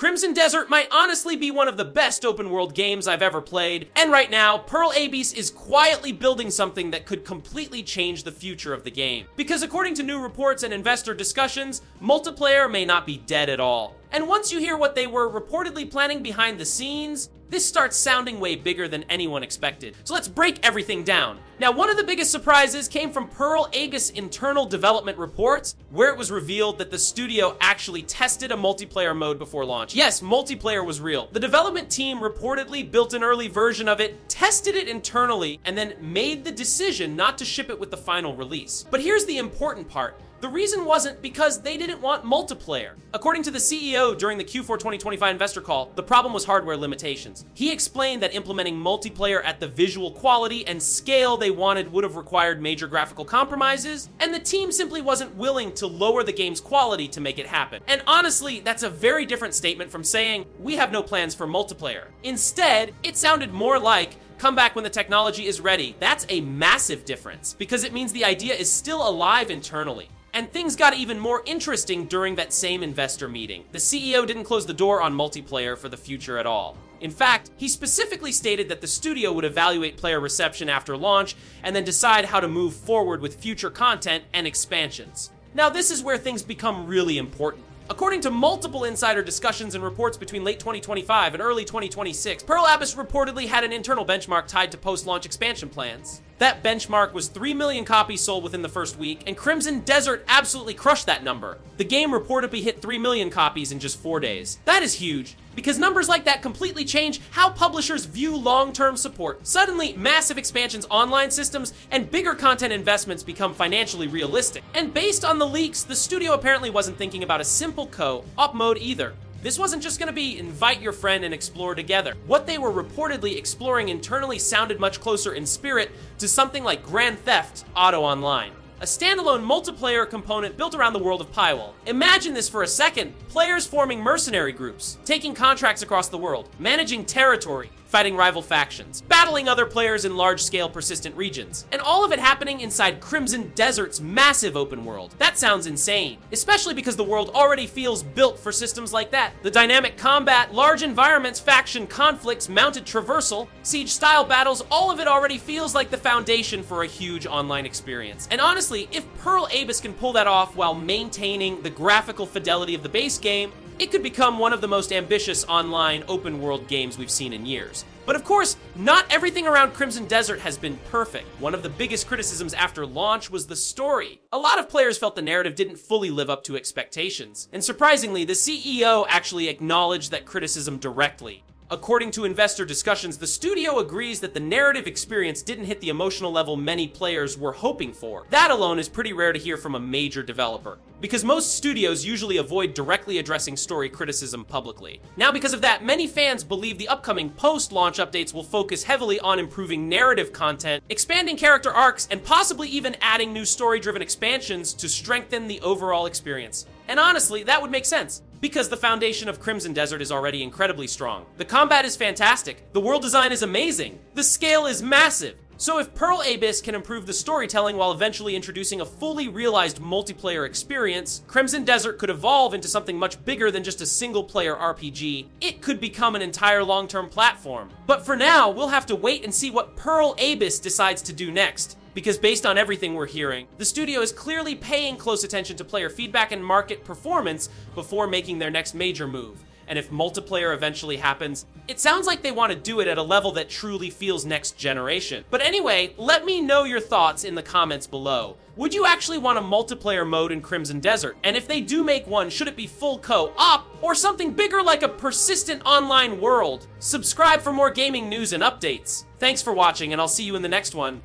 Crimson Desert might honestly be one of the best open world games I've ever played, and right now, Pearl Abyss is quietly building something that could completely change the future of the game. Because according to new reports and investor discussions, multiplayer may not be dead at all. And once you hear what they were reportedly planning behind the scenes, this starts sounding way bigger than anyone expected. So let's break everything down. Now, one of the biggest surprises came from Pearl Abyss internal development reports, where it was revealed that the studio actually tested a multiplayer mode before launch. Yes, multiplayer was real. The development team reportedly built an early version of it, tested it internally, and then made the decision not to ship it with the final release. But here's the important part. The reason wasn't because they didn't want multiplayer. According to the CEO during the Q4 2025 investor call, the problem was hardware limitations. He explained that implementing multiplayer at the visual quality and scale they wanted would have required major graphical compromises, and the team simply wasn't willing to lower the game's quality to make it happen. And honestly, that's a very different statement from saying, we have no plans for multiplayer. Instead, it sounded more like, come back when the technology is ready. That's a massive difference, because it means the idea is still alive internally. And things got even more interesting during that same investor meeting. The CEO didn't close the door on multiplayer for the future at all. In fact, he specifically stated that the studio would evaluate player reception after launch and then decide how to move forward with future content and expansions. Now, this is where things become really important. According to multiple insider discussions and reports between late 2025 and early 2026, Pearl Abyss reportedly had an internal benchmark tied to post-launch expansion plans. That benchmark was 3 million copies sold within the first week, and Crimson Desert absolutely crushed that number. The game reportedly hit 3 million copies in just 4 days. That is huge, because numbers like that completely change how publishers view long-term support. Suddenly, massive expansions, online systems, and bigger content investments become financially realistic. And based on the leaks, the studio apparently wasn't thinking about a simple co-op mode either. This wasn't just gonna be invite your friend and explore together. What they were reportedly exploring internally sounded much closer in spirit to something like Grand Theft Auto Online, a standalone multiplayer component built around the world of Pywall. Imagine this for a second. Players forming mercenary groups, taking contracts across the world, managing territory, fighting rival factions, battling other players in large-scale persistent regions, and all of it happening inside Crimson Desert's massive open world. That sounds insane, especially because the world already feels built for systems like that. The dynamic combat, large environments, faction conflicts, mounted traversal, siege-style battles, all of it already feels like the foundation for a huge online experience. And honestly, if Pearl Abyss can pull that off while maintaining the graphical fidelity of the base game, it could become one of the most ambitious online open-world games we've seen in years. But of course, not everything around Crimson Desert has been perfect. One of the biggest criticisms after launch was the story. A lot of players felt the narrative didn't fully live up to expectations. And surprisingly, the CEO actually acknowledged that criticism directly. According to investor discussions, the studio agrees that the narrative experience didn't hit the emotional level many players were hoping for. That alone is pretty rare to hear from a major developer, because most studios usually avoid directly addressing story criticism publicly. Now, because of that, many fans believe the upcoming post-launch updates will focus heavily on improving narrative content, expanding character arcs, and possibly even adding new story-driven expansions to strengthen the overall experience. And honestly, that would make sense, because the foundation of Crimson Desert is already incredibly strong. The combat is fantastic, the world design is amazing, the scale is massive. So if Pearl Abyss can improve the storytelling while eventually introducing a fully realized multiplayer experience, Crimson Desert could evolve into something much bigger than just a single-player RPG. It could become an entire long-term platform. But for now, we'll have to wait and see what Pearl Abyss decides to do next. Because based on everything we're hearing, the studio is clearly paying close attention to player feedback and market performance before making their next major move. And if multiplayer eventually happens, it sounds like they want to do it at a level that truly feels next generation. But anyway, let me know your thoughts in the comments below. Would you actually want a multiplayer mode in Crimson Desert? And if they do make one, should it be full co-op or something bigger like a persistent online world? Subscribe for more gaming news and updates. Thanks for watching, and I'll see you in the next one.